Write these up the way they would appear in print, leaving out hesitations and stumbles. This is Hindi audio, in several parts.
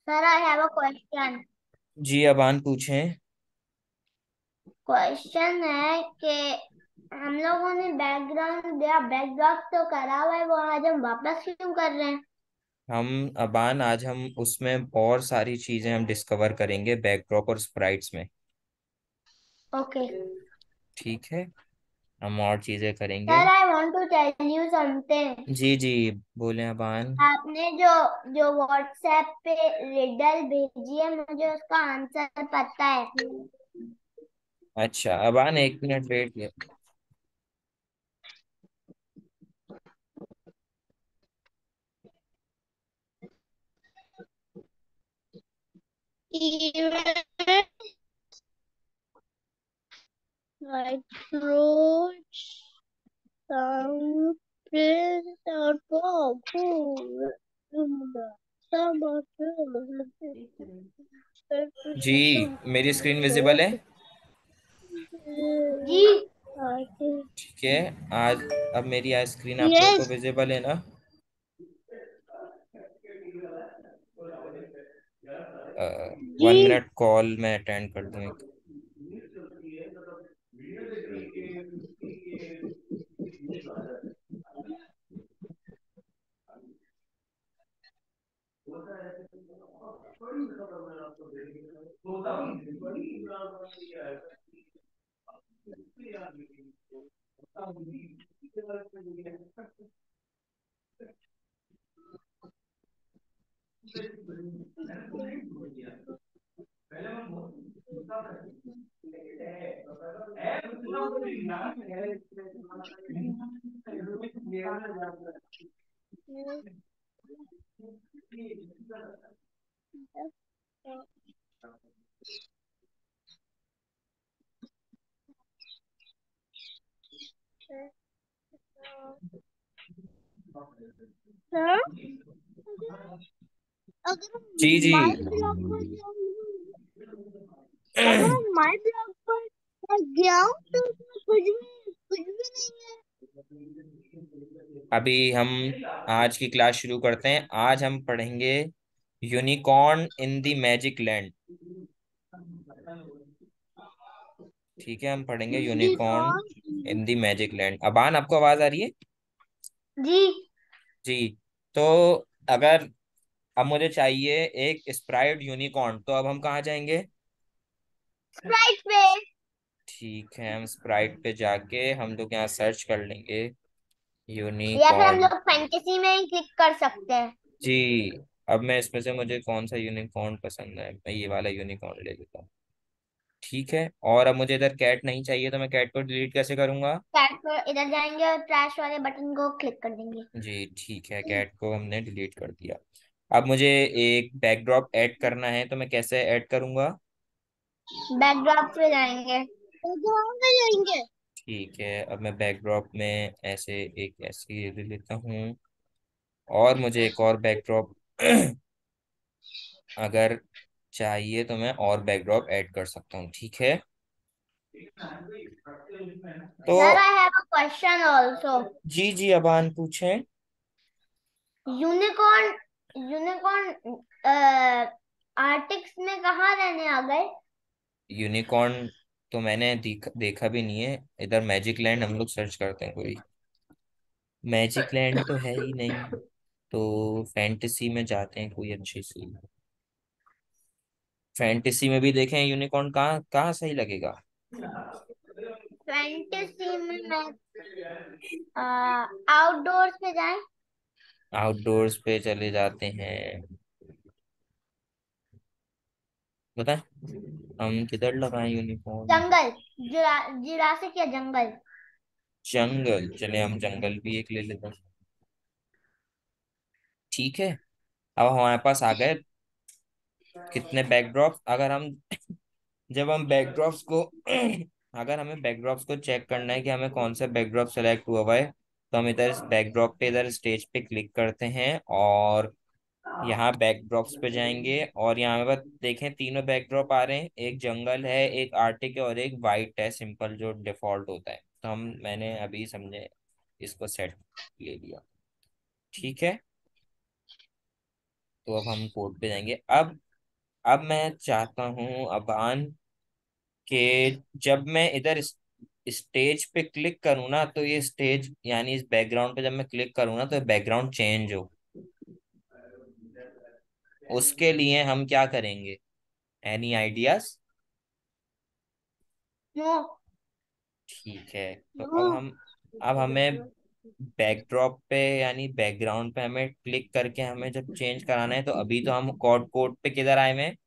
Sir I have a question. जी अबान पूछें। क्वेश्चन है कि हम लोगों ने बैकग्राउंड या बैकड्रॉप तो करा हुआ है, वो आज हम वापस क्यों कर रहे हैं? हम अबान आज हम उसमें और सारी चीजें हम डिस्कवर करेंगे बैकड्रॉप और स्प्राइट्स में। ओके ठीक है, हम और चीजें करेंगे। Sir, I want to tell you something. जी जी, बोले अबान। आपने जो जो व्हाट्सएप पे रिडल भेजी है, मुझे उसका आंसर पता है। अच्छा अबान, एक मिनट वेट किया। Even I approach some prince out of some of जी, मेरी स्क्रीन विजिबल है। जी। ठीक है। आज अब मेरी आज स्क्रीन आप लोगों को यस विजिबल है ना? जी। 1 मिनट कॉल मैं अटेंड कर दूं एक। सर, अगर जी हम जी। माई ब्लॉग पर अगर हम माई ब्लॉग पर गया हूँ तो उसमें कुछ भी नहीं है। अभी हम आज की क्लास शुरू करते हैं। आज हम पढ़ेंगे unicorn in the magic land. ठीक है, हम पढ़ेंगे unicorn unicorn. In the magic land. Aban, आपको आवाज आ रही है? जी। जी। तो अगर अब मुझे चाहिए एक स्प्राइट यूनिकॉर्न, तो अब हम कहाँ जाएंगे? स्प्राइट पे। ठीक है, हम स्प्राइट पे जाके हम लोग यहाँ सर्च कर लेंगे या फिर हम यूनिकॉर्न। लोग फैंटेसी में ही क्लिक कर सकते हैं। जी। अब मैं इसमें से मुझे कौन सा यूनिकॉर्न पसंद है, मैं ये वाला यूनिकॉर्न ले लेता हूँ। ठीक है, और अब मुझे इधर कैट नहीं चाहिए, तो मैं कैट को डिलीट कैसे करूंगा? चैट पर इधर जाएंगे और ट्रैश वाले बटन को क्लिक कर देंगे। जी ठीक है, कैट को हमने डिलीट कर दिया। अब मुझे एक बैकड्रॉप ऐड करना है, तो मैं कैसे ऐड करूंगा? बैकड्रॉप पे जाएंगे। बैकग्राउंड पे जाएंगे। ठीक है, अब मैं बैकड्रॉप में ऐसे एक ऐसी ले लेता हूँ, और मुझे एक और बैकड्रॉप अगर चाहिए तो मैं और बैकड्रॉप ऐड कर सकता हूँ। ठीक है। तो sir I have a question also. जी जी अबान पूछें। यूनिकॉर्न यूनिकॉर्न आर्टिक्स में कहाँ रहने आ गए? यूनिकॉर्न तो मैंने देखा भी नहीं है। इधर मैजिक लैंड हम लोग सर्च करते हैं, कोई मैजिक लैंड तो है ही नहीं। तो फैंटेसी में जाते हैं कोई अच्छी सी। फैंटेसी में भी देखें यूनिकॉर्न कहाँ कहाँ सही लगेगा। फैंटेसी में मैं आउटडोर्स पे जाएं। आउटडोर्स पे चले जाते हैं। बताएं हम किधर लगाएं यूनिकॉर्न। जंगल। जुरासिक या जंगल। जंगल, चले हम जंगल भी एक ले लेते हैं। ठीक है, अब हमारे पास आ गए कितने बैकड्रॉप। अगर हम जब हम बैकड्रॉप्स को अगर हमें बैकड्रॉप्स को चेक करना है कि हमें कौन सा बैकड्रॉप सेलेक्ट हुआ हुआ है, तो हम इधर बैकड्रॉप पे इधर स्टेज पे क्लिक करते हैं, और यहाँ बैकड्रॉप्स पे जाएंगे, और यहाँ पे देखें तीनों बैकड्रॉप आ रहे हैं। एक जंगल है, एक आर्टिक है, और एक वाइट है सिंपल जो डिफॉल्ट होता है। तो मैंने अभी समझे इसको सेट ले लिया। ठीक है। तो अब हम कोड पे जाएंगे। अब मैं चाहता हूँ अबान कि जब मैं इधर स्टेज पे क्लिक करूँ ना, तो ये स्टेज यानी इस बैकग्राउंड पे जब मैं क्लिक करूँ ना, तो बैकग्राउंड चेंज हो। उसके लिए हम क्या करेंगे? Any ideas? नो। ठीक है, तो नो। अब हमें बैकड्रॉप पे यानी बैकग्राउंड पे हमें क्लिक करके हमें जब चेंज कराना है, तो अभी तो हम कोड कोड पे किधर आए हुए हैं?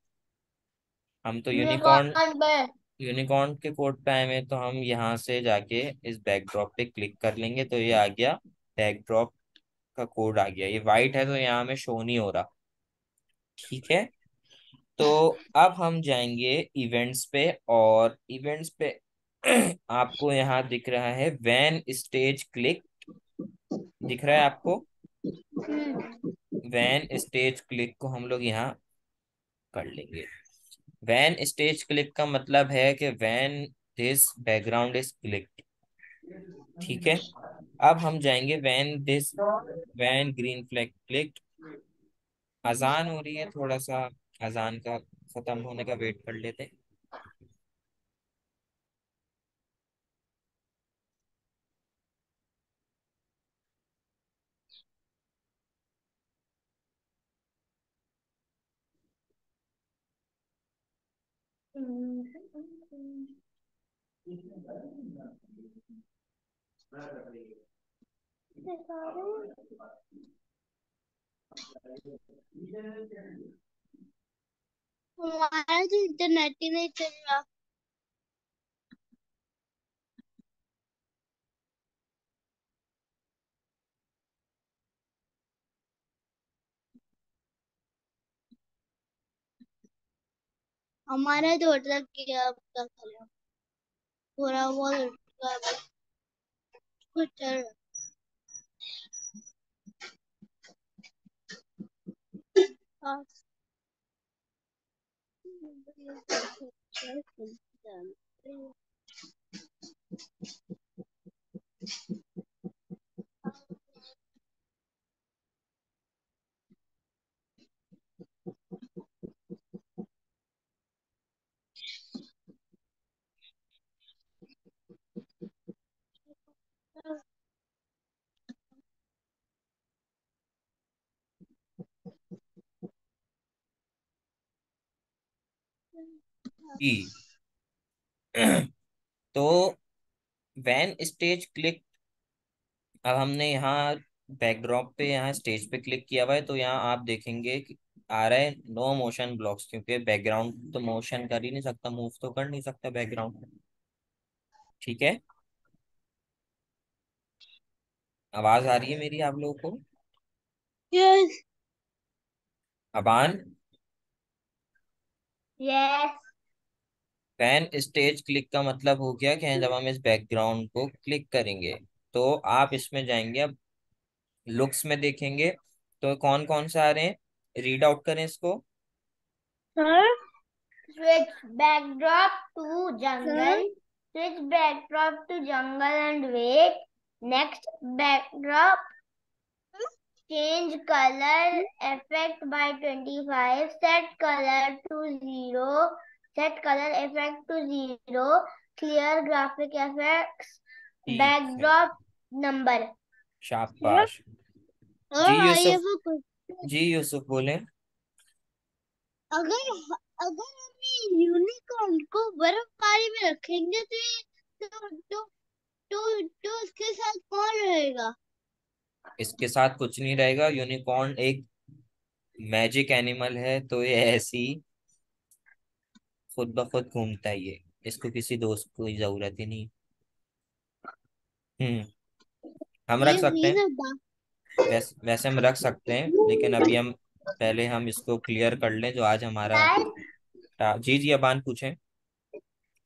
हम तो यूनिकॉर्न यूनिकॉर्न पे। यूनिकॉर्न के कोड पे आए हुए हैं, तो हम यहाँ से जाके इस बैकड्रॉप पे क्लिक कर लेंगे, तो ये आ गया। बैकड्रॉप का कोड आ गया, ये वाइट है तो यहाँ हमें शो नहीं हो रहा। ठीक है, तो अब हम जाएंगे इवेंट्स पे, और इवेंट्स पे आपको यहाँ दिख रहा है वैन स्टेज क्लिक, दिख रहा है आपको? वैन स्टेज क्लिक को हम लोग यहाँ कर लेंगे। वैन स्टेज क्लिक का मतलब है कि when this background is click. ठीक है, अब हम जाएंगे when this when green flag click. अजान हो रही है, थोड़ा सा अजान का खत्म होने का वेट कर लेते हैं। हमारा तो इंटरनेट ही नहीं चल रहा। हमारा तो अटक गया, अब क्या करें। थोड़ा बहुत कुछ चल रहा। ई तो वैन स्टेज क्लिक, अब हमने यहाँ बैकड्रॉप पे यहाँ स्टेज पे क्लिक किया हुआ है, तो यहाँ आप देखेंगे कि आ रहा है नो मोशन ब्लॉक्स, क्योंकि बैकग्राउंड तो मोशन कर ही नहीं सकता, मूव तो कर नहीं सकता बैकग्राउंड। ठीक है, आवाज आ रही है मेरी आप लोगों को? यस। अबान, यस। वैन स्टेज क्लिक का मतलब हो गया कि जब हम इस बैकग्राउंड को क्लिक करेंगे, तो आप इसमें जाएंगे। अब लुक्स में देखेंगे तो कौन कौन से आ रहे हैं, रीड आउट करें इसको। Sir. Switch backdrop to jungle. Switch backdrop to jungle and wait. Next backdrop. Change color effect by 25. Set color to 0. Set color effect to 0. Clear graphic effects. ठीक है, Backdrop number. Sir? शाबाश। जी Oh, I Yusuf, have a question. जी यूसुफ बोले। अगर अगर हम यूनिकॉर्न को बर्फबारी में रखेंगे तो उसके साथ कौन रहेगा? इसके साथ कुछ नहीं रहेगा, यूनिकॉर्न एक मैजिक एनिमल है, तो ये ऐसी खुद ब खुद घूमता ही है, इसको किसी दोस्त की जरूरत ही नहीं। हम्म, हम रख सकते ये हैं। सब वैसे हम रख सकते हैं, लेकिन अभी हम पहले हम इसको क्लियर कर लें जो आज हमारा Guys, जी जी अबान पूछें।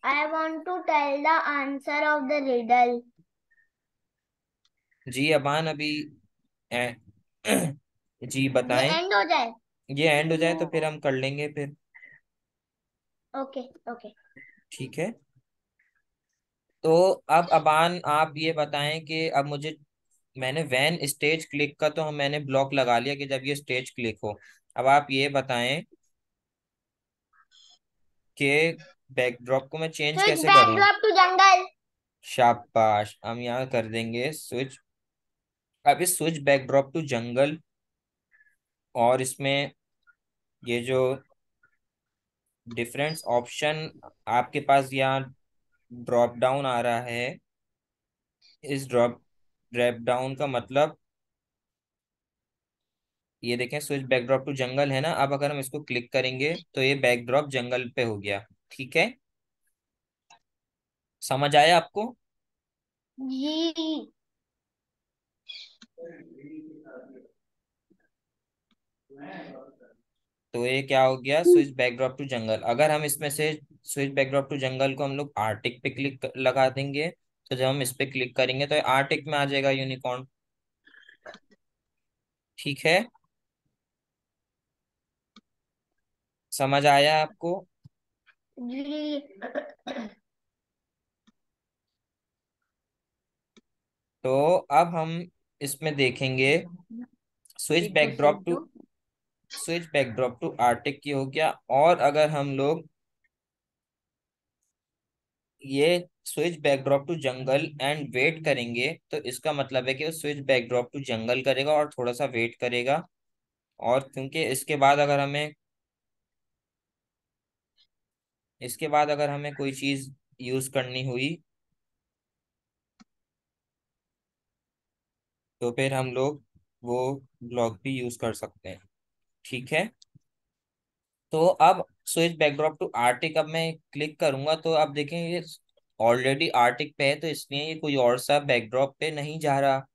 I want to tell the answer of the riddle. जी अबान अभी ए, जी ये बताएं। एंड हो जाए। ये एंड हो जाए तो फिर हम कर लेंगे फिर। ओके। ओके। ठीक है, तो अब अबान आप ये बताएं कि अब मुझे, मैंने वैन स्टेज क्लिक का तो मैंने ब्लॉक लगा लिया कि जब ये स्टेज क्लिक हो, अब आप ये बताएं कि बैकड्रॉप को मैं चेंज स्विच कैसे करूं। बैकड्रॉप टू जंगल। शाबाश, हम यहाँ कर देंगे स्विच। अब इस स्विच बैकड्रॉप टू जंगल, और इसमें ये जो डिफरेंस ऑप्शन आपके पास यहाँ ड्रॉप डाउन आ रहा है, इस ड्रॉप डाउन का मतलब ये देखें, स्विच बैकड्रॉप टू जंगल है ना। अब अगर हम इसको क्लिक करेंगे तो ये बैकड्रॉप जंगल पे हो गया। ठीक है, समझ आया आपको। जी। तो ये क्या हो गया, स्विच बैकड्रॉप टू जंगल। अगर हम इसमें से स्विच बैकड्रॉप टू जंगल को हम लोग आर्टिक पे क्लिक लगा देंगे, तो जब हम इस पे क्लिक करेंगे तो आर्टिक में आ जाएगा यूनिकॉर्न। ठीक है, समझ आया आपको। जी। तो अब हम इसमें देखेंगे स्विच देखो बैकड्रॉप टू सज्जू। स्विच बैकड्रॉप टू आर्टिक की हो गया। और अगर हम लोग ये switch backdrop to jungle and wait करेंगे, तो इसका मतलब है कि वो स्विच बैकड्रॉप टू जंगल करेगा और थोड़ा सा वेट करेगा। और क्योंकि इसके बाद अगर हमें कोई चीज यूज करनी हुई, तो फिर हम लोग वो ब्लॉक भी यूज कर सकते हैं। ठीक है, तो अब स्विच बैकड्रॉप टू आर्टिक, अब मैं क्लिक करूंगा तो अब देखें ये ऑलरेडी आर्टिक पे है, तो इसलिए ये कोई और सा बैकड्रॉप पे नहीं जा रहा।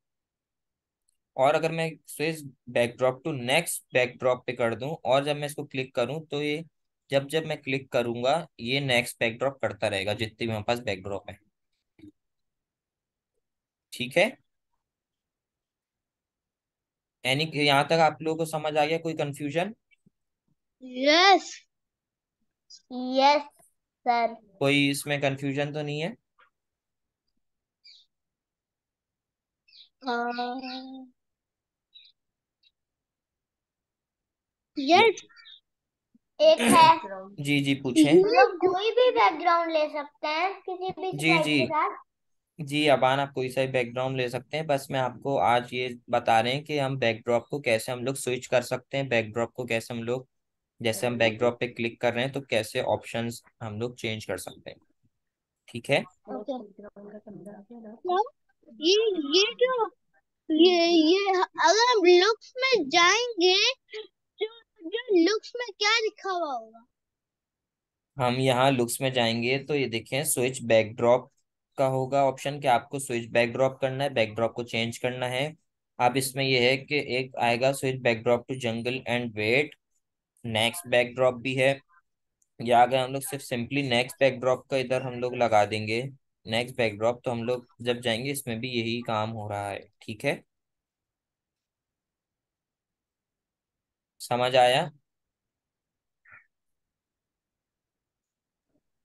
और अगर मैं switch backdrop to next backdrop पे कर दूं और जब मैं इसको क्लिक करूं, तो ये जब जब मैं क्लिक करूंगा ये नेक्स्ट बैकड्रॉप करता रहेगा जितने भी मेरे पास बैकड्रॉप है। ठीक है, यानी कि यहाँ तक आप लोगों को समझ आ गया, कोई कंफ्यूजन? यस। Yes sir. कोई इसमें कंफ्यूजन तो नहीं है? ये- यस। एक है। जी जी, पूछें। हम लोग कोई भी बैकग्राउंड ले सकते हैं किसी भी जी स्प्राइट जी के साथ। जी, अबान आप कोई सा भी बैकग्राउंड ले सकते हैं, बस मैं आपको आज ये बता रहे हैं कि हम बैकड्रॉप को कैसे हम लोग स्विच कर सकते हैं, बैकड्रॉप को कैसे हम लोग, जैसे हम बैकड्रॉप पे क्लिक कर रहे हैं तो कैसे ऑप्शंस हम लोग चेंज कर सकते हैं। ठीक है, ओके। क्या? ये ये जो ये अगर हम लुक्स में जाएंगे, जो जो लुक्स में क्या लिखा हुआ होगा? हम यहाँ लुक्स में जाएंगे तो ये देखें स्विच बैकड्रॉप का होगा ऑप्शन कि आपको स्विच बैकड्रॉप करना है, बैकड्रॉप को चेंज करना है। अब इसमें यह है कि एक आएगा switch backdrop to jungle and wait, next backdrop भी है। या अगर हम लोग सिर्फ सिंपली नेक्स्ट बैकड्रॉप का इधर हम लोग लगा देंगे, नेक्स्ट बैकड्रॉप, तो हम लोग जब जाएंगे इसमें भी यही काम हो रहा है। ठीक है, समझ आया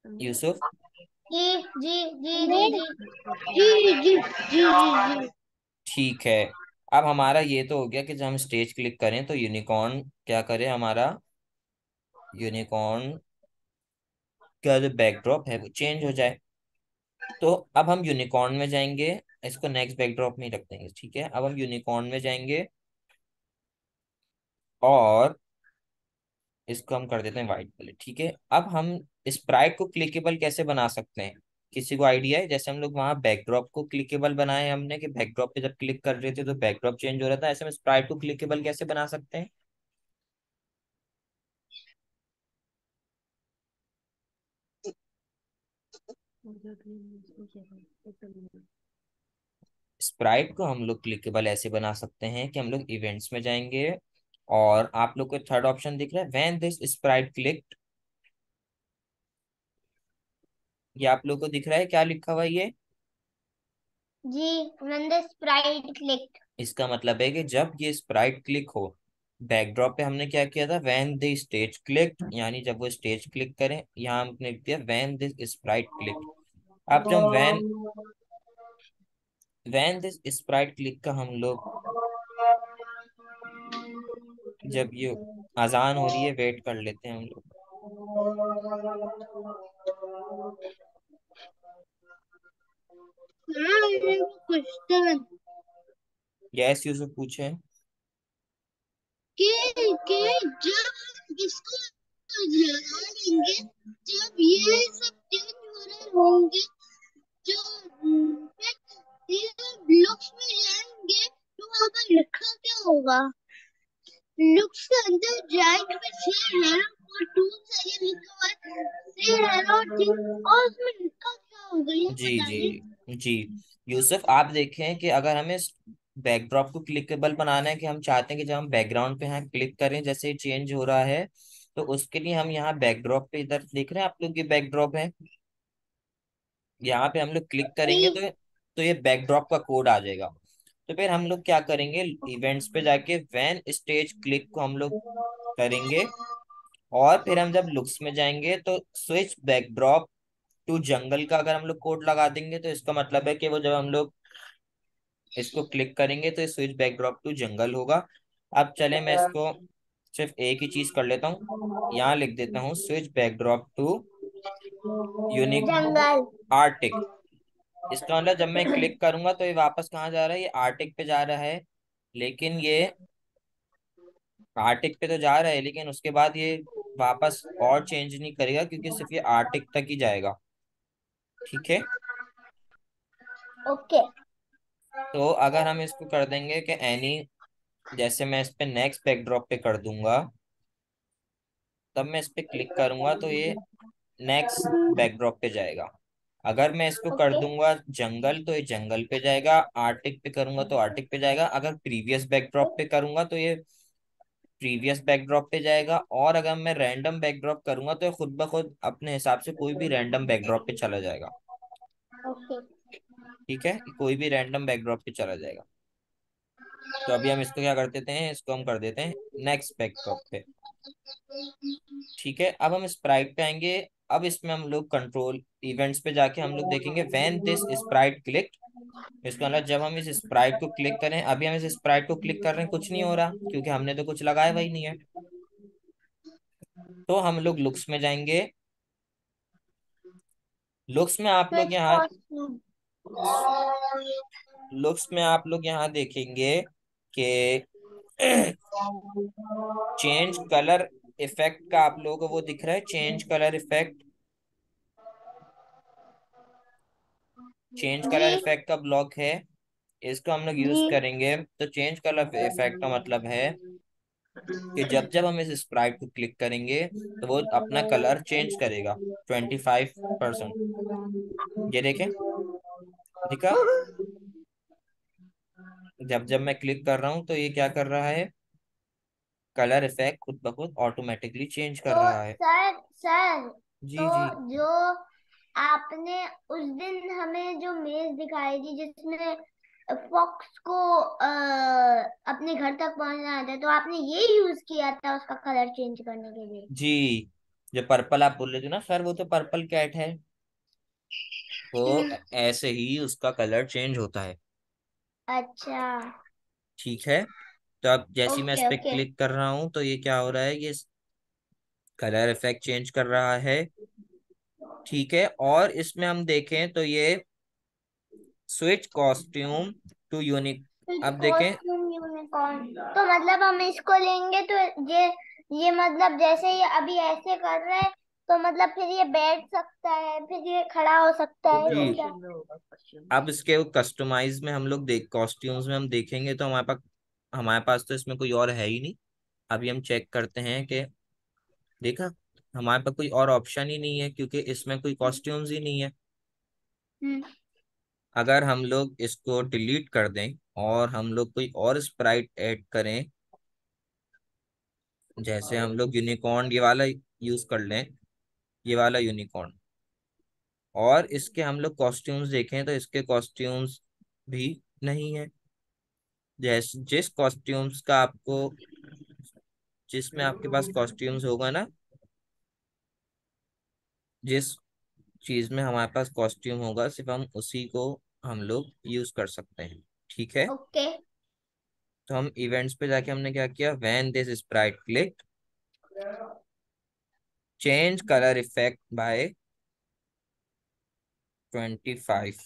यूसुफ? जी जी जी जी जी जी जी जी जी। ठीक है, अब हमारा ये तो हो गया कि जब हम स्टेज क्लिक करें तो यूनिकॉर्न क्या करे, हमारा यूनिकॉर्न का जो बैकड्रॉप है वो चेंज हो जाए। तो अब हम यूनिकॉर्न में जाएंगे, इसको नेक्स्ट बैकड्रॉप में ही रख देंगे। ठीक है, अब हम यूनिकॉर्न में जाएंगे और इसको हम कर देते हैं वाइट कलर। ठीक है, अब हम स्प्राइट को क्लिकेबल कैसे बना सकते हैं, किसी को आइडिया है? जैसे हम लोग वहां बैकड्रॉप को क्लिकेबल बनाए हमने, कि बैकड्रॉप पे जब क्लिक कर रहे थे तो बैकड्रॉप चेंज हो रहा था, ऐसे में स्प्राइट को क्लिकेबल कैसे बना सकते हैं? स्प्राइट को हम लोग क्लिकेबल ऐसे बना सकते हैं कि हम लोग इवेंट्स में जाएंगे, और आप लोग को थर्ड ऑप्शन दिख रहा है, व्हेन दिस स्प्राइट क्लिक, ये आप लोग को दिख रहा है क्या लिखा हुआ है ये? जी। when the sprite clicked। इसका मतलब है कि जब ये स्प्राइट क्लिक हो, बैकड्रॉप पे हमने क्या किया था, व्हेन द स्टेज क्लिक, यानी जब वो स्टेज क्लिक करें, यहाँ हमने लिख दिया व्हेन दिस स्प्राइट क्लिक। अब जब व्हेन दिस स्प्राइट क्लिक का हम लोग जब ये अजान हो रही है, वेट कर लेते हैं हम लोग। हाँ, क्वेश्चन यस यूसुफ पूछे। कि जब हम इसको लगा देंगे, जब ये सब चेंज हो रहे होंगे, जो ये लुक्स में जाएंगे तो वहां पर लिखा क्या होगा? लुक्स के अंदर जाएंगे में से हेरो और टूल्स है, ये लिखा हुआ है से हेरो थिंग, और उसमें लिखा क्या होगा ये जी बताइए। जी जी। यूसुफ आप देखें कि अगर हमें बैकड्रॉप को क्लिकेबल बनाना है, कि हम चाहते हैं कि जब हम बैकग्राउंड पे यहाँ क्लिक करें जैसे ही चेंज हो रहा है, तो उसके लिए हम यहाँ बैकड्रॉप पे, इधर देख रहे हैं आप लोग ये बैकड्रॉप है, यहाँ पे हम लोग क्लिक करेंगे तो ये बैकड्रॉप का कोड आ जाएगा। तो फिर हम लोग क्या करेंगे, इवेंट्स पे जाके वैन स्टेज क्लिक को हम लोग करेंगे, और फिर हम जब लुक्स में जाएंगे तो स्विच बैकड्रॉप टू जंगल का अगर हम लोग कोड लगा देंगे, तो इसका मतलब है कि वो जब हम लोग इसको क्लिक करेंगे तो स्विच बैकड्रॉप टू जंगल होगा। अब चले मैं इसको सिर्फ एक ही चीज कर लेता हूँ, यहाँ लिख देता हूँ switch backdrop to unique jungle. Arctic. इसका मतलब जब मैं क्लिक करूंगा तो ये वापस कहाँ जा रहा है, ये आर्टिक पे जा रहा है। लेकिन ये आर्टिक पे तो जा रहा है, लेकिन उसके बाद ये वापस और चेंज नहीं करेगा, क्योंकि सिर्फ ये आर्टिक तक ही जाएगा। ठीक है। ओके। तो अगर हम इसको कर देंगे कि एनी, जैसे मैं इस पे नेक्स्ट बैकड्रॉप पे कर दूंगा, तब मैं इस पे क्लिक करूंगा तो ये नेक्स्ट बैकड्रॉप पे जाएगा। अगर मैं इसको कर ओके। दूंगा जंगल, तो ये जंगल पे जाएगा। आर्टिक पे करूंगा तो आर्टिक पे जाएगा। अगर प्रीवियस बैकड्रॉप पे करूंगा तो ये प्रीवियस बैकड्रॉप पे जाएगा। और अगर मैं रैंडम बैकड्रॉप करूंगा तो ये खुद ब खुद अपने हिसाब से कोई भी रैंडम बैकड्रॉप पे चला जाएगा। ओके। ठीक है, कोई भी रैंडम बैकड्रॉप पे चला जाएगा। तो अभी हम इसको क्या कर देते हैं, इसको हम कर देते हैं नेक्स्ट बैकड्रॉप पे। ठीक है, अब हम स्प्राइट पे आएंगे। अब इसमें हम लोग कंट्रोल इवेंट्स पे जाके हम लोग देखेंगे व्हेन दिस स्प्राइट क्लिक। इसका मतलब जब हम इस स्प्राइट को क्लिक करें, अभी हम इस स्प्राइट को क्लिक कर रहे हैं, कुछ नहीं हो रहा क्योंकि हमने तो कुछ लगाया वही नहीं है। तो हम लोग लुक्स में जाएंगे। लुक्स में आप लोग स्विच यहाँ कॉस्ट्यूम। लुक्स में आप लोग यहाँ देखेंगे कि चेंज कलर इफेक्ट का आप लोगों को वो दिख रहा है, चेंज कलर इफेक्ट। चेंज जी। कलर इफेक्ट का ब्लॉक है, इसको हम लोग यूज जी। करेंगे। तो चेंज कलर इफेक्ट का मतलब है कि जब जब हम इस स्प्राइट को क्लिक करेंगे तो वो अपना कलर चेंज करेगा 25%। ये देखें, दिखा। जब जब मैं क्लिक कर रहा हूँ तो ये क्या कर रहा है, कलर इफेक्ट खुद ब खुद ऑटोमेटिकली चेंज कर तो रहा है। सर जी तो जी जो आपने उस दिन हमें जो मेज दिखाई थी जिसमें फॉक्स को अपने घर तक पहुंचना था, तो आपने ये यूज किया था उसका कलर चेंज करने के लिए? जी। जो पर्पल आप बोल रहे थे ना सर, वो तो पर्पल कैट है। तो हम्म। ऐसे ही उसका कलर चेंज होता है। अच्छा। ठीक है। तो अब जैसे ही मैं इस ओके। पे ओके। क्लिक कर रहा हूँ तो ये क्या हो रहा है, ये कलर इफेक्ट चेंज कर रहा है। ठीक है, और इसमें हम देखें तो ये स्विच कॉस्ट्यूम टू यूनिक। अब देखें। कॉस्ट्यूम यूनिकॉर्न, तो मतलब हम इसको लेंगे तो ये मतलब जैसे ये अभी ऐसे कर रहे हैं, तो मतलब फिर ये बैठ सकता है, फिर ये खड़ा हो सकता है, जी। ऐसे क्या? अब इसके कस्टमाइज में हम लोग देख कॉस्ट्यूम्स में हम देखेंगे तो हमारे पास तो इसमें कोई और है ही नहीं। अभी हम चेक करते हैं कि, देखा, हमारे पास कोई और ऑप्शन ही नहीं है क्योंकि इसमें कोई कॉस्ट्यूम्स ही नहीं है। हम्म। अगर हम लोग इसको डिलीट कर दें और हम लोग कोई और स्प्राइट ऐड करें, जैसे हम लोग यूनिकॉर्न ये वाला यूज कर लें, ये वाला यूनिकॉर्न, और इसके हम लोग कॉस्ट्यूम्स देखें तो इसके कॉस्ट्यूम्स भी नहीं है। जिस कॉस्ट्यूम्स का आपको, जिसमें आपके पास कॉस्ट्यूम्स होगा ना, जिस चीज में हमारे पास कॉस्ट्यूम होगा सिर्फ हम उसी को हम लोग यूज कर सकते हैं। ठीक है। ओके। तो हम इवेंट्स पे जाके हमने क्या किया, when this Sprite click, change colour effect by 25।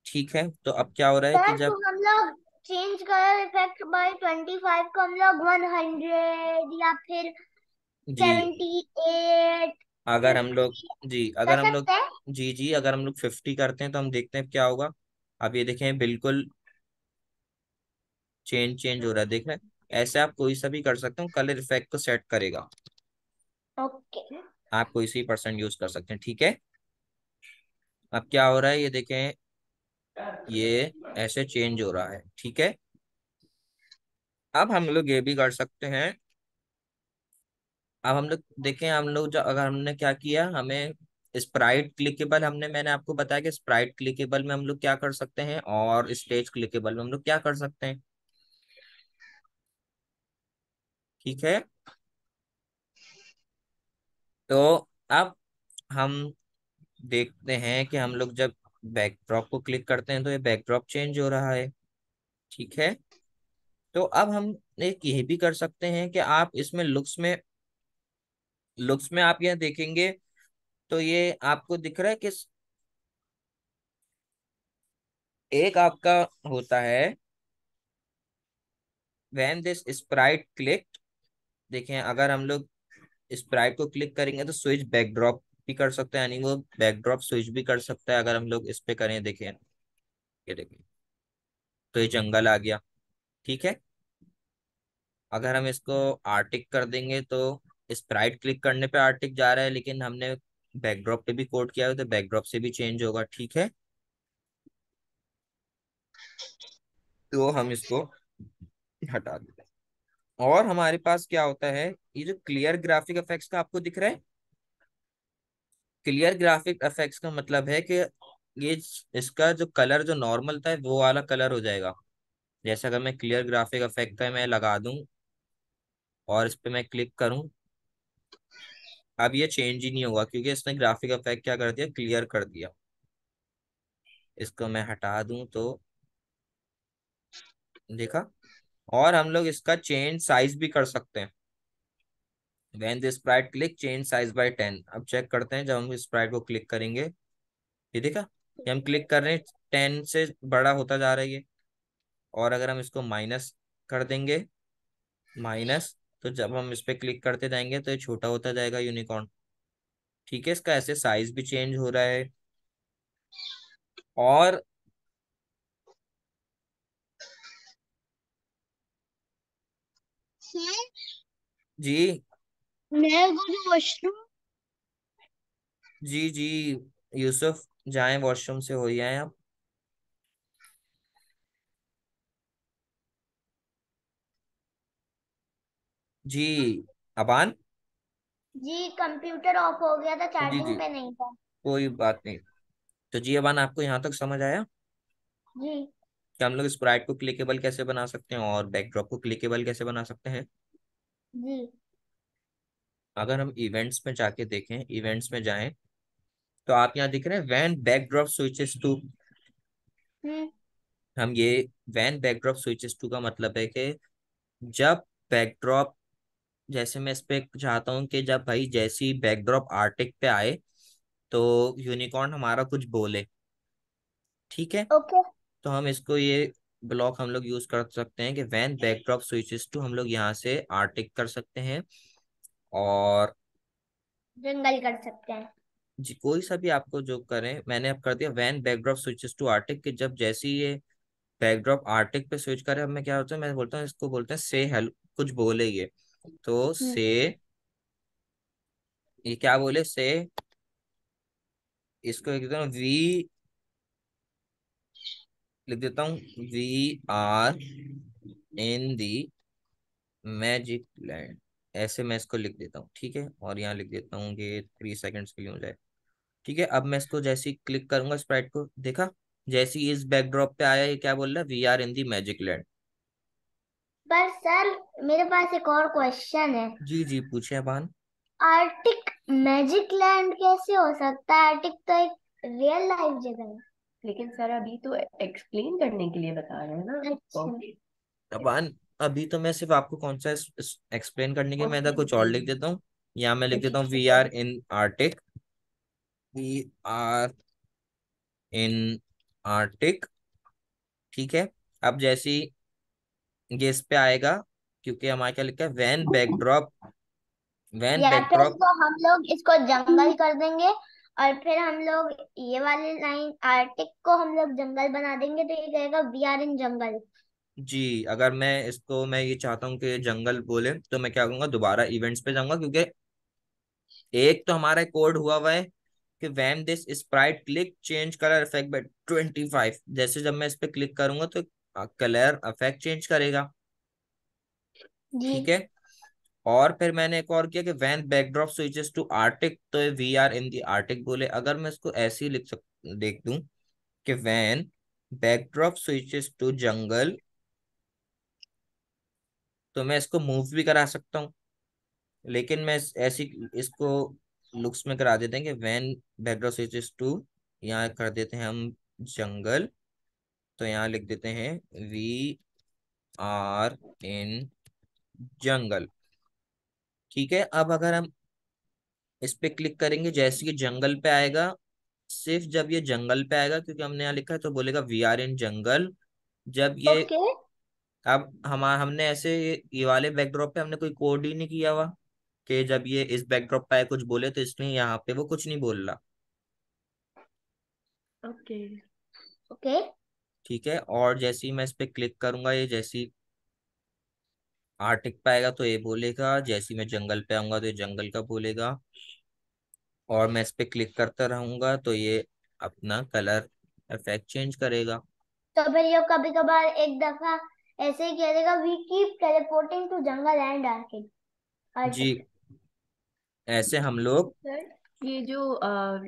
ठीक है, तो अब क्या हो रहा है कि सर तो जब हम लोग चेंज कलर इफेक्ट बाय 25 को हम लोग 100 या फिर जी 78, अगर हम लोग 50 जी कर अगर हम लोग सकते हैं। जी अगर हम लोग 50 करते हैं तो हम देखते हैं क्या होगा। अब ये देखें, बिल्कुल चेंज हो रहा है, देख रहे हैं? ऐसे आप कोई सा भी कर सकते हो, कलर इफेक्ट को सेट करेगा। ओके। आप कोई सी परसेंट यूज कर सकते हैं, ठीक है। अब क्या हो रहा है ये देखें, ये ऐसे चेंज हो रहा है, ठीक है। अब हम लोग ये भी कर सकते हैं। अब हम लोग देखें, हम लोग जो अगर हमने क्या किया, हमें स्प्राइट क्लिकेबल, मैंने आपको बताया कि स्प्राइट क्लिकेबल में हम लोग क्या कर सकते हैं और स्टेज क्लिकेबल में हम लोग क्या कर सकते हैं, ठीक है। तो अब हम देखते हैं कि हम लोग जब बैकड्रॉप को क्लिक करते हैं तो ये बैकड्रॉप चेंज हो रहा है, ठीक है। तो अब हम एक ये भी कर सकते हैं कि आप इसमें लुक्स में आप यह देखेंगे तो ये आपको दिख रहा है कि एक आपका होता है व्हेन दिस स्प्राइट क्लिक। देखें, अगर हम लोग स्प्राइट को क्लिक करेंगे तो स्विच बैकड्रॉप भी कर सकते हैं, यानी वो बैकड्रॉप स्विच भी कर सकता है। अगर हम लोग इस पे करें, देखें, ये देखें, तो ये जंगल आ गया, ठीक है। अगर हम इसको आर्टिक कर देंगे तो स्प्राइट क्लिक करने पे आर्टिक जा रहा है, लेकिन हमने बैकड्रॉप पे भी कोड किया है तो बैकड्रॉप से भी चेंज होगा, ठीक है। तो हम इसको हटा देते हैं। और हमारे पास क्या होता है, ये जो क्लियर ग्राफिक इफेक्ट्स का आपको दिख रहा है, क्लियर ग्राफिक इफेक्ट्स का मतलब है कि ये इसका जो कलर जो नॉर्मल था वो वाला कलर हो जाएगा। जैसे अगर मैं क्लियर ग्राफिक इफेक्ट का मैं लगा दूं और इस पे मैं क्लिक करूं, अब ये चेंज ही नहीं होगा क्योंकि इसने ग्राफिक इफेक्ट क्या कर दिया, क्लियर कर दिया। इसको मैं हटा दूं तो देखा। और हम लोग इसका चेंज साइज भी कर सकते हैं। When the sprite click change size by 10। अब चेक करते हैं, जब हम स्प्राइट को क्लिक करेंगे, ये देखा, ये हम क्लिक कर रहे हैं 10 से बड़ा होता जा रहा है ये। और अगर हम इसको माइनस कर देंगे, माइनस, तो जब हम इस पे क्लिक करते जाएंगे तो ये छोटा होता जाएगा यूनिकॉर्न, ठीक है। इसका ऐसे साइज भी चेंज हो रहा है। और सर जी मैं गुरु वॉशरूम। जी यूसुफ, जाएं वॉशरूम से हो ही आए आप। जी अबान। जी कंप्यूटर ऑफ हो गया था, जी चार्जिंग पे नहीं था। कोई बात नहीं। तो जी अबान, आपको यहाँ तक समझ आया जी। कि हम लोग स्प्राइट को क्लिकेबल कैसे बना सकते हैं और बैकड्रॉप को क्लिकेबल कैसे बना सकते हैं। जी। अगर हम इवेंट्स में जाके देखें, इवेंट्स में जाएं, तो आप यहाँ दिख रहे हैं वैन बैकड्रॉप स्विचेस टू। हम्म। हम ये वैन बैकड्रॉप स्विचेस टू का मतलब है कि जब बैकड्रॉप, जैसे मैं इस पे चाहता हूँ कि जब भाई जैसी बैकड्रॉप आर्टिक पे आए तो यूनिकॉर्न हमारा कुछ बोले, ठीक है। ओके। तो हम इसको ये ब्लॉक हम लोग यूज कर सकते हैं कि वैन बैकड्रॉप स्विचेस टू, हम लोग यहाँ से आर्टिक कर सकते हैं। और जंगल कर सकते हैं। जी कोई सा भी आपको जो करें, मैंने अब कर दिया when backdrop switches to arctic, कि जब जैसी ये बैकड्रॉप आर्टिक पे स्विच करे, अब मैं क्या होता है, मैं बोलता हूँ, इसको बोलते हैं से हेल्प, कुछ बोले ये। तो हम्म। से, ये क्या बोले से, इसको लिख देता हूँ वी, लिख देता हूँ we are in the magic land. ऐसे मैं इसको लिख देता हूँ, ठीक है। और यहाँ लिख देता हूँ कि 3 सेकेंड्स के लिए हो जाए, ठीक है। अब मैं इसको जैसे ही क्लिक करूंगा स्प्राइट को, देखा, जैसे ही इस बैकड्रॉप पे आया, ये क्या बोल रहा है, we are in the magic land. पर सर मेरे पास एक और क्वेश्चन है। जी पूछे अबान। आर्टिक मैजिक लैंड कैसे हो सकता है? आर्टिक तो एक रियल लाइफ जगह है। लेकिन सर अभी तो एक्सप्लेन करने के लिए बता रहे हैं ना। अच्छा। ओके। अबान, अभी तो मैं सिर्फ आपको कौन सा एक्सप्लेन करने के, मैं इधर क्वेश्चन कुछ और लिख बताइए। देता हूँ। या मैं लिख देता ठीक हूँ है we are in arctic, we are in arctic. ठीक है। अब जैसी ये इस पे आएगा, क्योंकि हमारे क्या लिखा है, वैन बैकड्रॉप, वैन या तो बैकड्रॉप। इसको हम लोग इसको जंगल कर देंगे, और फिर हम लोग ये वाली लाइन आर्टिक को हम लोग जंगल बना देंगे, तो ये कहेगा वी आर इन जंगल। जी, अगर मैं इसको, मैं ये चाहता हूँ कि जंगल बोले, तो मैं क्या करूंगा, दोबारा इवेंट्स पे जाऊंगा, क्योंकि एक तो हमारा कोड हुआ है कि when this Sprite click change colour effect by 25, जैसे जब मैं इस पे क्लिक करूंगा तो कलर इफेक्ट चेंज करेगा। जी। ठीक है। और फिर मैंने एक और किया कि when backdrop switches to arctic, तो we are in the arctic बोले। अगर मैं इसको ऐसे ही देख दूं कि when backdrop switches to jungle, तो मैं इसको मूव भी करा सकता हूँ। लेकिन मैं ऐसी इसको लुक्स में करा देते हैं कि व्हेन बैकड्रॉप स्विचेस टू, यहाँ कर देते हैं हम जंगल, तो यहाँ लिख देते हैं वी आर इन जंगल। ठीक है। अब अगर हम इस पे क्लिक करेंगे, जैसे कि जंगल पे आएगा, सिर्फ जब ये जंगल पे आएगा, क्योंकि हमने यहाँ लिखा है, तो बोलेगा वी आर इन जंगल। जब ये, ओके। अब हमने ऐसे ये वाले बैकड्रॉप पे हमने कोई कोड ही नहीं किया हुआ कि जब ये इस बैकड्रॉप पे आए कुछ बोले, तो इसलिए यहाँ पे वो कुछ नहीं बोल रहा। ओके। ओके। ठीक है। और जैसे ही मैं इस पे क्लिक करूंगा, ये जैसी आर्टिक पे आएगा तो ये बोलेगा, जैसे ही मैं जंगल पे आऊंगा तो ये जंगल का बोलेगा। और मैं इस पे क्लिक करता रहूंगा तो ये अपना कलर इफेक्ट चेंज करेगा। तो फिर ये कभी कभार एक दफा ऐसे ही कह देगा we keep teleporting to jungle and arctic. Arctic. जी, ऐसे हम लोग। सर ये जो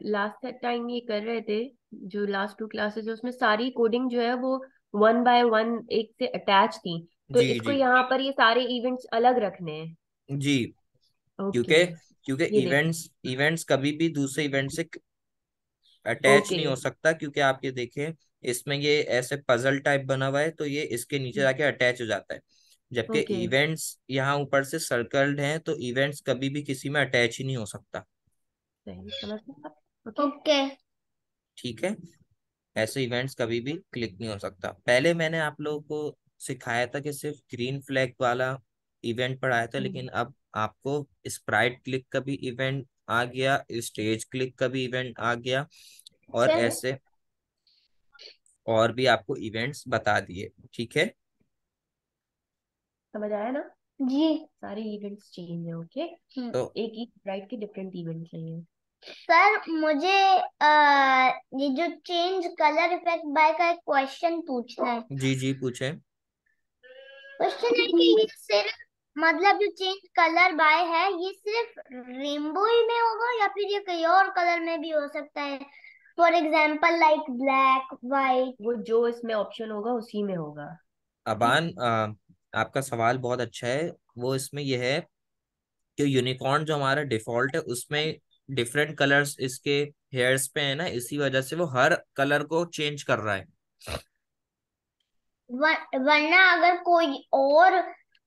लास्ट टाइम ये कर रहे थे, जो लास्ट 2 क्लासेस है उसमें सारी कोडिंग जो है वो 1 बाय 1 एक से अटैच थी। तो जी इसको जी यहाँ पर ये सारे इवेंट्स अलग रखने हैं। जी, ओके। क्योंकि क्योंकि ये देखो। इवेंट्स इवेंट्स कभी भी दूसरे इवेंट से अटैच ओके। नहीं हो सकता, क्योंकि आप ये देखें, इसमें ये ऐसे पजल टाइप बना हुआ है, तो ये इसके नीचे जाके अटैच हो जाता है। जबकि ओके। इवेंट्स यहाँ ऊपर से सर्कल्ड हैं, तो इवेंट्स कभी भी किसी में अटैच ही नहीं हो सकता। सही समझ में आप? ओके। ओके। ठीक है। ऐसे इवेंट्स कभी भी क्लिक नहीं हो सकता। पहले मैंने आप लोगों को सिखाया था कि सिर्फ ग्रीन फ्लैग वाला इवेंट पढ़ाया था, लेकिन अब आपको स्प्राइट क्लिक का भी इवेंट आ गया, स्टेज क्लिक का भी इवेंट आ गया, और सर। ऐसे और भी आपको इवेंट्स बता दिए। ठीक है। समझ आया ना? जी। सारे इवेंट्स चेंज है। ओके। हम्म। तो एक ही ब्राइट के डिफरेंट इवेंट्स हैं। सर मुझे ये जो चेंज कलर इफेक्ट बाय का एक क्वेश्चन पूछना है। जी जी, पूछे। क्वेश्चन है कि ये सिर्फ, मतलब जो चेंज कलर बाय है ये सिर्फ रेनबो ही में होगा या फिर ये कई और कलर में भी हो सकता है? For example like black, white. वो जो इसमें ऑप्शन होगा उसी में होगा। अबान, आपका सवाल बहुत अच्छा है। वो इसमें यह है कि यूनिकॉर्न जो हमारा डिफॉल्ट है, उसमें डिफरेंट कलर्स इसके हेयर्स पे है ना, इसी वजह से वो हर कलर को चेंज कर रहा है। वरना अगर कोई और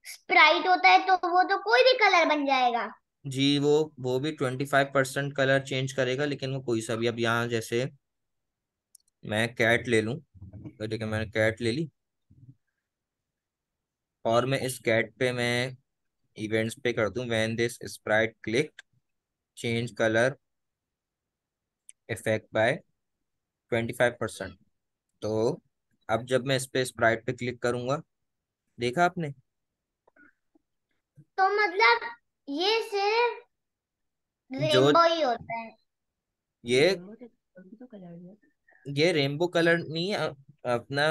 स्प्राइट होता है तो वो तो कोई भी कलर बन जाएगा। जी, वो भी 25% कलर चेंज करेगा, लेकिन वो कोई सा भी, अब यहाँ जैसे मैं कैट ले लूं, तो ठीक है, मैंने कैट ले ली, और मैं इस कैट पे मैं इवेंट्स पे कर दूं when this Sprite click change colour effect by 25%। तो अब जब मैं इस पे स्प्राइट पे क्लिक करूंगा, देखा आपने? तो मतलब ये सिर्फ जो रेनबो ही होता है? ये रेनबो तो कलर है। ये रेनबो कलर नहीं है, अपना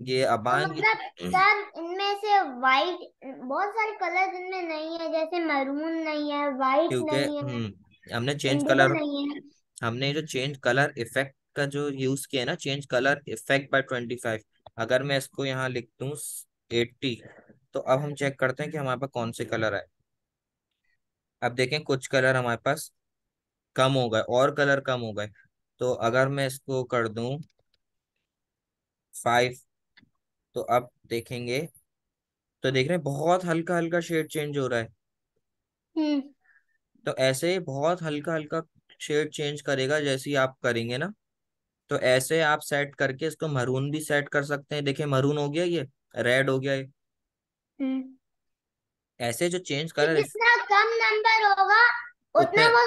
ये तो अबान मतलब सर इनमें से वाइट, बहुत सारे कलर इनमें नहीं है, जैसे मैरून नहीं है, वाइट क्योंकि नहीं है, हमने चेंज इंडिगो कलर, नहीं है। हमने जो चेंज कलर इफेक्ट का जो यूज किया है ना, चेंज कलर इफेक्ट बाय 25, अगर मैं इसको यहाँ लिख दूँ 80, तो अब हम चेक करते हैं कि हमारे पास कौन से कलर आए। अब देखें, कुछ कलर हमारे पास कम हो गए, और कलर कम हो गए। तो अगर मैं इसको कर दूं 5, तो अब देखेंगे तो देख रहे हैं बहुत हल्का हल्का शेड चेंज हो रहा है। हम्म। तो ऐसे ही बहुत हल्का हल्का शेड चेंज करेगा जैसे ही आप करेंगे ना। तो ऐसे आप सेट करके इसको मरून भी सेट कर सकते हैं। देखिए मरून हो गया, ये रेड हो गया ये। हम्म। ऐसे जो चेंज तो कलर जितना कम नंबर होगा उतना उतने, वो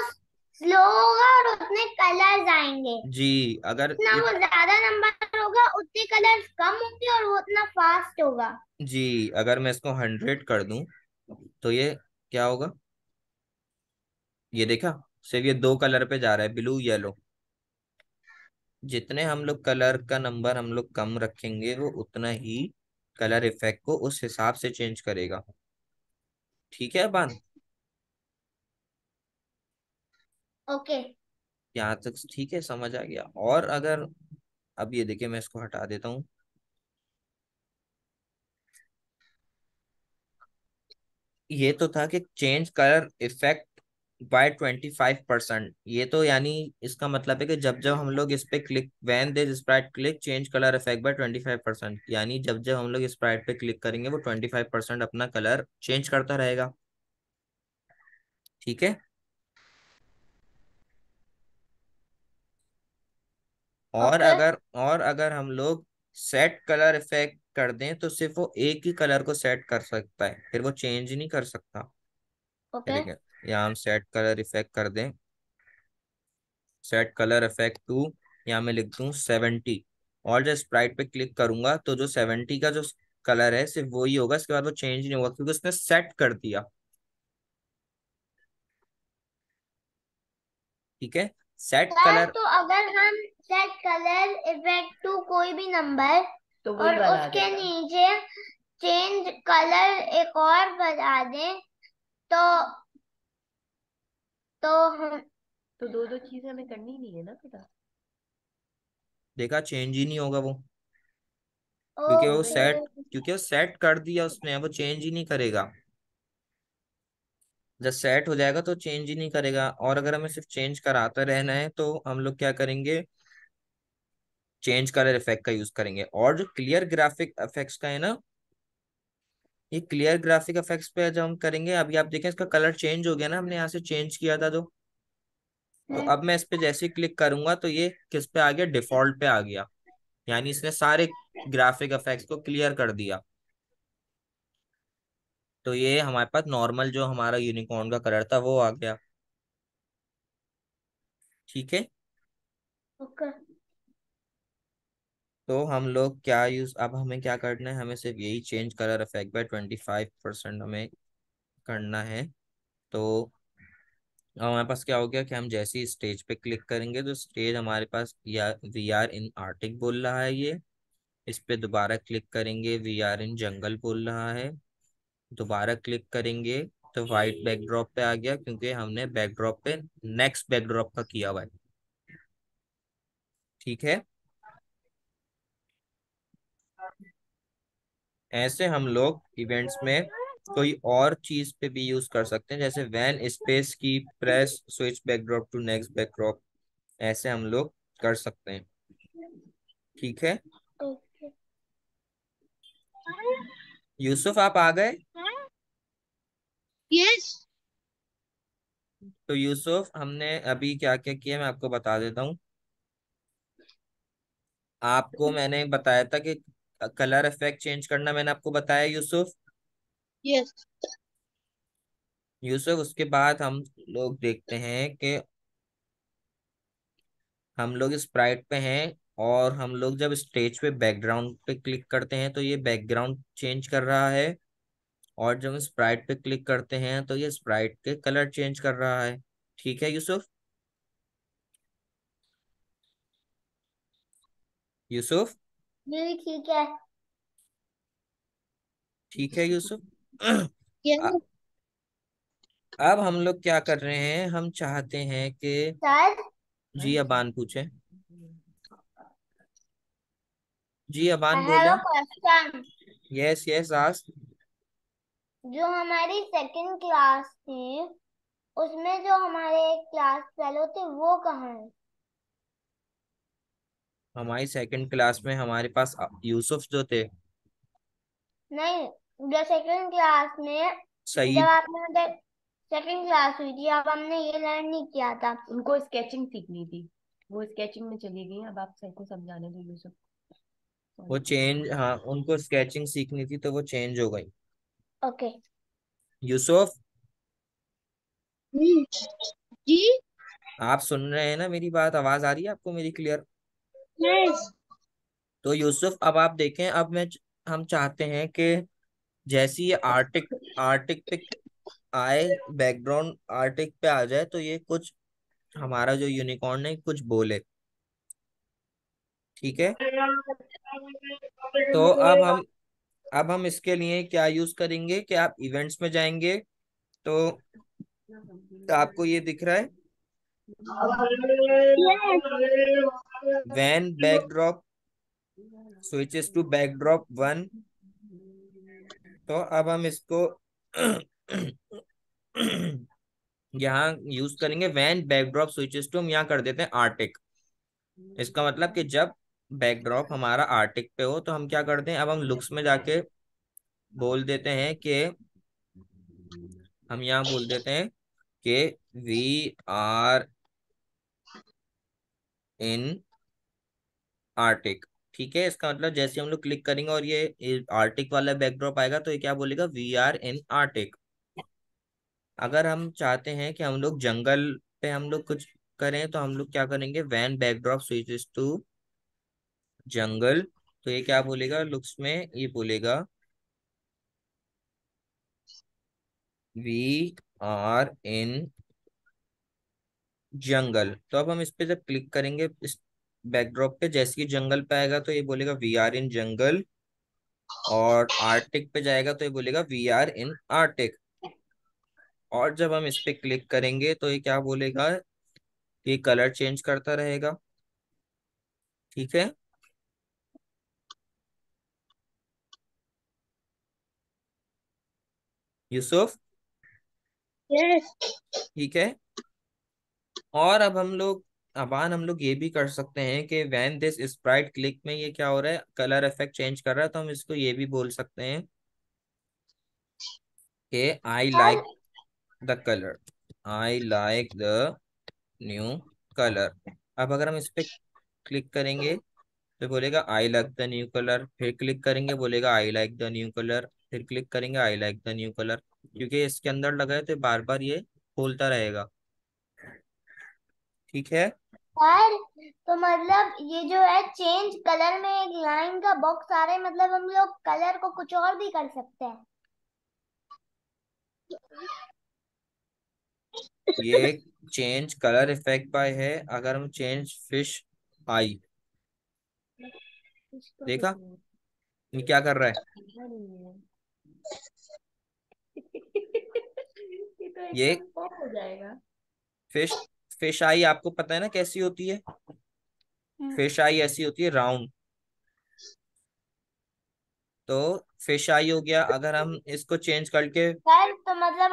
स्लो होगा और उतने कलर्स आएंगे। जी अगर जितना ये, वो ज्यादा नंबर होगा उतने कलर्स कम होंगे और वो उतना फास्ट होगा। जी अगर मैं इसको 100 कर दूं तो ये क्या होगा, ये देखा, सिर्फ ये दो कलर पे जा रहा है, ब्लू येलो। जितने हम लोग कलर का नंबर हम लोग कम रखेंगे वो उतना ही कलर इफेक्ट को उस हिसाब से चेंज करेगा। ठीक है बान, ओके। यहाँ तक ठीक है, समझ आ गया। और अगर, अब ये देखिए मैं इसको हटा देता हूँ। ये तो था कि चेंज कलर इफेक्ट बाय 25%। ये तो यानी इसका मतलब है कि जब जब हम लोग इस पे click, when there sprite click change colour effect by 25%, यानी जब जब हम लोग स्प्राइट पे क्लिक करेंगे वो 25% अपना कलर चेंज करता रहेगा। ठीक है। और ओके। अगर, और अगर हम लोग सेट कलर इफेक्ट कर दें तो सिर्फ वो एक ही कलर को सेट कर सकता है, फिर वो चेंज नहीं कर सकता। ये ओके। देखें, यहाँ हम सेट कलर इफेक्ट कर दें, सेट कलर इफेक्ट टू, यहाँ मैं लिख दूं 70। और जब स्प्राइट पे क्लिक करूंगा तो जो 70 का जो कलर है सिर्फ वही होगा, इसके बाद वो चेंज नहीं होगा क्योंकि उसने सेट कर दिया। ठीक है, सेट सर कलर, तो अगर हम सेट कलर इफेक्ट टू कोई भी नंबर तो वही और वाला आ उसके जाएगा। नीचे चेंज कलर एक और बता दें तो हम तो दो दो चीजें हमें करनी नहीं है ना बेटा। देखा चेंज ही नहीं होगा वो, क्योंकि वो वही ओके। तो। सेट, क्योंकि वो सेट कर दिया उसने, वो चेंज ही नहीं करेगा। जब सेट हो जाएगा तो चेंज ही नहीं करेगा। और अगर हमें सिर्फ चेंज कराता रहना है तो हम लोग क्या करेंगे, चेंज कलर इफेक्ट का यूज करेंगे। और जो क्लियर ग्राफिक इफेक्ट्स का है ना, ये क्लियर ग्राफिक इफेक्ट्स पे जब हम करेंगे, अभी आप देखें इसका कलर चेंज हो गया ना, हमने यहाँ से चेंज किया था तो हम्म। अब मैं इस पे जैसे ही क्लिक करूंगा तो ये किस पे आ गया, डिफॉल्ट पे आ गया। यानी इसने सारे ग्राफिक इफेक्ट्स को क्लियर कर दिया। तो ये हमारे पास नॉर्मल जो हमारा यूनिकॉर्न का कलर था वो आ गया। ठीक है। ओके। तो हम लोग क्या यूज, अब हमें क्या करना है, हमें सिर्फ यही चेंज कलर इफेक्ट बाय 25% हमें करना है। तो अब हमारे पास क्या हो गया कि हम जैसे ही स्टेज पे क्लिक करेंगे तो स्टेज हमारे पास, या वी आर इन आर्टिक बोल रहा है ये, इस पे दोबारा क्लिक करेंगे वी आर इन जंगल बोल रहा है, दोबारा क्लिक करेंगे तो वाइट बैकड्रॉप पे आ गया क्योंकि हमने बैकड्रॉप पे नेक्स्ट बैकड्रॉप का किया हुआ है। ठीक है। ऐसे हम लोग इवेंट्स में कोई और चीज पे भी यूज कर सकते हैं, जैसे when space key press switch backdrop to next backdrop, ऐसे हम लोग कर सकते हैं। ठीक है। ओके। यूसुफ आप आ गए। यस। तो यूसुफ हमने अभी क्या क्या किया मैं आपको बता देता हूँ। आपको मैंने बताया था कि कलर इफेक्ट चेंज करना मैंने आपको बताया यूसुफ। यस। यूसुफ उसके बाद हम लोग देखते हैं कि हम लोग स्प्राइट पे हैं और हम लोग जब स्टेज पे बैकग्राउंड पे क्लिक करते हैं तो ये बैकग्राउंड चेंज कर रहा है। और जब हम स्प्राइट पे क्लिक करते हैं तो ये स्प्राइट के कलर चेंज कर रहा है। ठीक है यूसुफ। यूसुफ। ये ठीक है। ठीक है यूसुफ। अ- यस। अब हम लोग क्या कर रहे हैं, हम चाहते हैं कि, सर जी अबान पूछे, जी अबान आई हैव बोले। A question. यस यस आज। जो हमारी सेकंड क्लास थी उसमें जो हमारे एक क्लास फेलो थे वो कहाँ है? हमारी सेकंड क्लास में हमारे पास यूसुफ जो थे। नहीं, जो सेकंड क्लास में, सही। जब आपने सेकंड क्लास हुई थी, अब हमने ये लर्न नहीं किया था। उनको स्केचिंग सीखनी थी, वो स्केचिंग में चली गई। अब आप सर को समझाने दो यूसुफ। वो सॉरी। चेंज, हाँ उनको स्केचिंग सीखनी थी तो वो चेंज हो गई। ओके। यूसुफ, जी। आप सुन रहे हैं ना मेरी बात? आवाज आ रही है आपको मेरी क्लियर? यस। तो यूसुफ अब आप देखें, अब हम चाहते हैं कि जैसी ये आर्टिक आर्टिक पे आए, बैकग्राउंड आर्टिक पे आ जाए, तो ये कुछ हमारा जो यूनिकॉर्न है कुछ बोले। ठीक है। तो अब हम इसके लिए क्या यूज करेंगे कि आप इवेंट्स में जाएंगे, तो आपको ये दिख रहा है, when backdrop switches to backdrop one. तो अब हम इसको यहाँ यूज करेंगे, वैन बैकड्रॉप स्विचेस टू, हम यहाँ कर देते हैं आर्टिक। इसका मतलब कि जब बैकड्रॉप हमारा आर्टिक पे हो तो हम क्या करते हैं, अब हम लुक्स में जाके बोल देते हैं कि हम यहाँ बोल देते हैं कि वी आर इन आर्टिक। ठीक है। इसका मतलब जैसे हम लोग क्लिक करेंगे और ये आर्टिक वाला बैकड्रॉप आएगा तो ये क्या बोलेगा, वी आर इन आर्टिक। अगर हम चाहते हैं कि हम लोग जंगल पे हम लोग कुछ करें तो हम लोग क्या करेंगे, van backdrop switches to jungle. तो ये क्या बोलेगा लुक्स में, ये बोलेगा वी आर इन जंगल। तो अब हम इस पे जब क्लिक करेंगे इस बैकड्रॉप पे, जैसे ही जंगल पे आएगा तो ये बोलेगा वी आर इन जंगल, और आर्टिक पे जाएगा तो ये बोलेगा वी आर इन आर्टिक। और जब हम इस पे क्लिक करेंगे तो ये क्या बोलेगा, ये कलर चेंज करता रहेगा। ठीक है। यूसुफ, यस। ठीक है। और अब हम लोग ये भी कर सकते हैं कि व्हेन दिस स्प्राइट क्लिक में ये क्या हो रहा है, कलर इफेक्ट चेंज कर रहा है, तो हम इसको ये भी बोल सकते हैं कि आई like the colour, I like the new colour. अब अगर हम इस पे क्लिक करेंगे तो बोलेगा I like the new colour, फिर क्लिक करेंगे बोलेगा I like the new colour, फिर क्लिक करेंगे आई लाइक द न्यू कलर। क्योंकि इसके अंदर लगा है तो बार बार ये खोलता रहेगा। ठीक है। सर, तो मतलब ये जो है चेंज कलर में एक लाइन का बॉक्स आ रहा है, मतलब हम लोग कलर को कुछ और भी कर सकते हैं। ये चेंज कलर इफेक्ट बाय है। अगर हम चेंज फिश आई, इसको देखा देखो। ये क्या कर रहा है, समझा नहीं है। ये तो ये एकदम पॉप हो जाएगा। फिश फिश आई आपको पता है ना कैसी होती है? हम्म। फिश आई ऐसी होती है राउंड। तो फिश आई हो गया। अगर हम इसको चेंज करके, सर, तो मतलब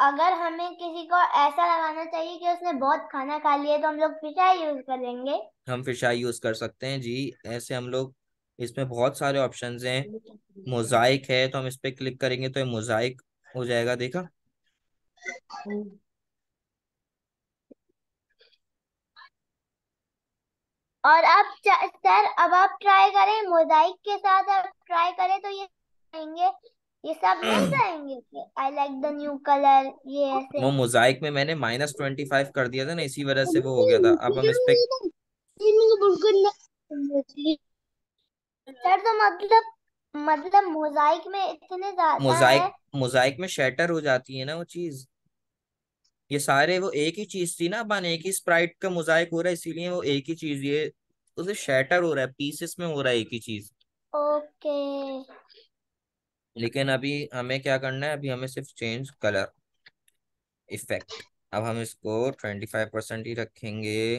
अगर हमें किसी को ऐसा लगाना चाहिए कि उसने बहुत खाना खा लिया है, तो हम लोग फिशा यूज करेंगे। हम फिश आई यूज कर सकते हैं जी। ऐसे हम लोग, इसमें बहुत सारे ऑप्शंस हैं। मोजाइक है तो हम इस पे क्लिक करेंगे तो ये मोजाइक हो जाएगा, देखा? और अब सर, अब आप ट्राई करें मोजाइक के साथ, आप ट्राई करें तो ये आएंगे, ये सब मिल जाएंगे। आई लाइक द न्यू कलर, ये ऐसे। वो मोजाइक में मैंने -25 कर दिया था ना, इसी वजह से वो हो गया था। अब हम इस पे सर, तो मतलब मोजाइक में इतने ज्यादा है। मोजाइक मोजाइक में शैटर हो जाती है ना वो चीज। ये सारे वो एक ही चीज थी ना, अपन एक ही स्प्राइट का मोजाइक हो रहा है, इसीलिए वो एक ही चीज, ये उसे शैटर हो रहा है, पीसेस में हो रहा है एक ही चीज। ओके। लेकिन अभी हमें क्या करना है, अभी हमें सिर्फ चेंज कलर इफेक्ट। अब हम इसको 25% ही रखेंगे,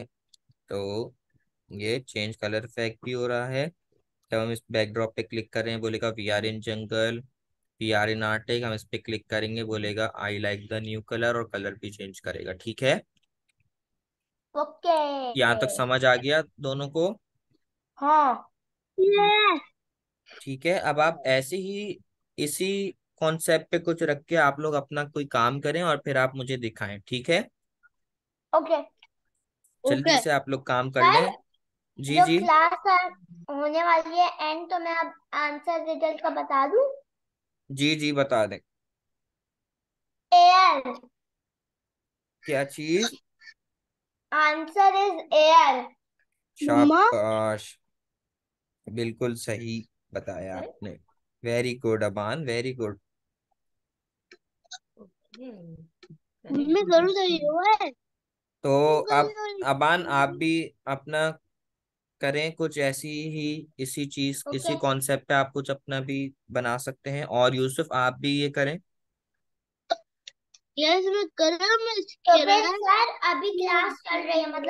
तो ये चेंज कलर इफेक्ट भी हो रहा है। जब हम इस बैकड्रॉप पे क्लिक कर रहे हैं बोलेगा we are in jungle, we are in arctic. हम इस पे क्लिक करेंगे बोलेगा I like the new colour, और कलर भी चेंज करेगा। ठीक है। ओके। यहाँ तक समझ आ गया दोनों को? हाँ। ठीक है। अब आप ऐसे ही इसी कॉन्सेप्ट पे कुछ रख के आप लोग अपना कोई काम करें और फिर आप मुझे दिखाएं, ठीक है? ओके जल्दी ओके। से आप लोग काम कर सर, लें। जी जो जी। क्लास होने वाली है एंड, तो मैं अब आंसर रिजल्ट का बता दूं। जी जी बता दें। एयर। क्या चीज? Answer is air. मम्मा शाबाश, बिल्कुल सही बताया करेक्ट। आपने। Very good Aban, very good. Okay, mummy correct. करूँ तो ये हुआ है। तो अब करूँ अबान आप भी अपना करें कुछ ऐसी ही, इसी चीज ओके। इसी कॉन्सेप्ट पे आप कुछ अपना भी बना सकते हैं, और यूसुफ आप भी ये करें। यस मैं कर रहा हूँ, मैं तो कह फिर रहा सर, अभी क्लास चल रही है, मतलब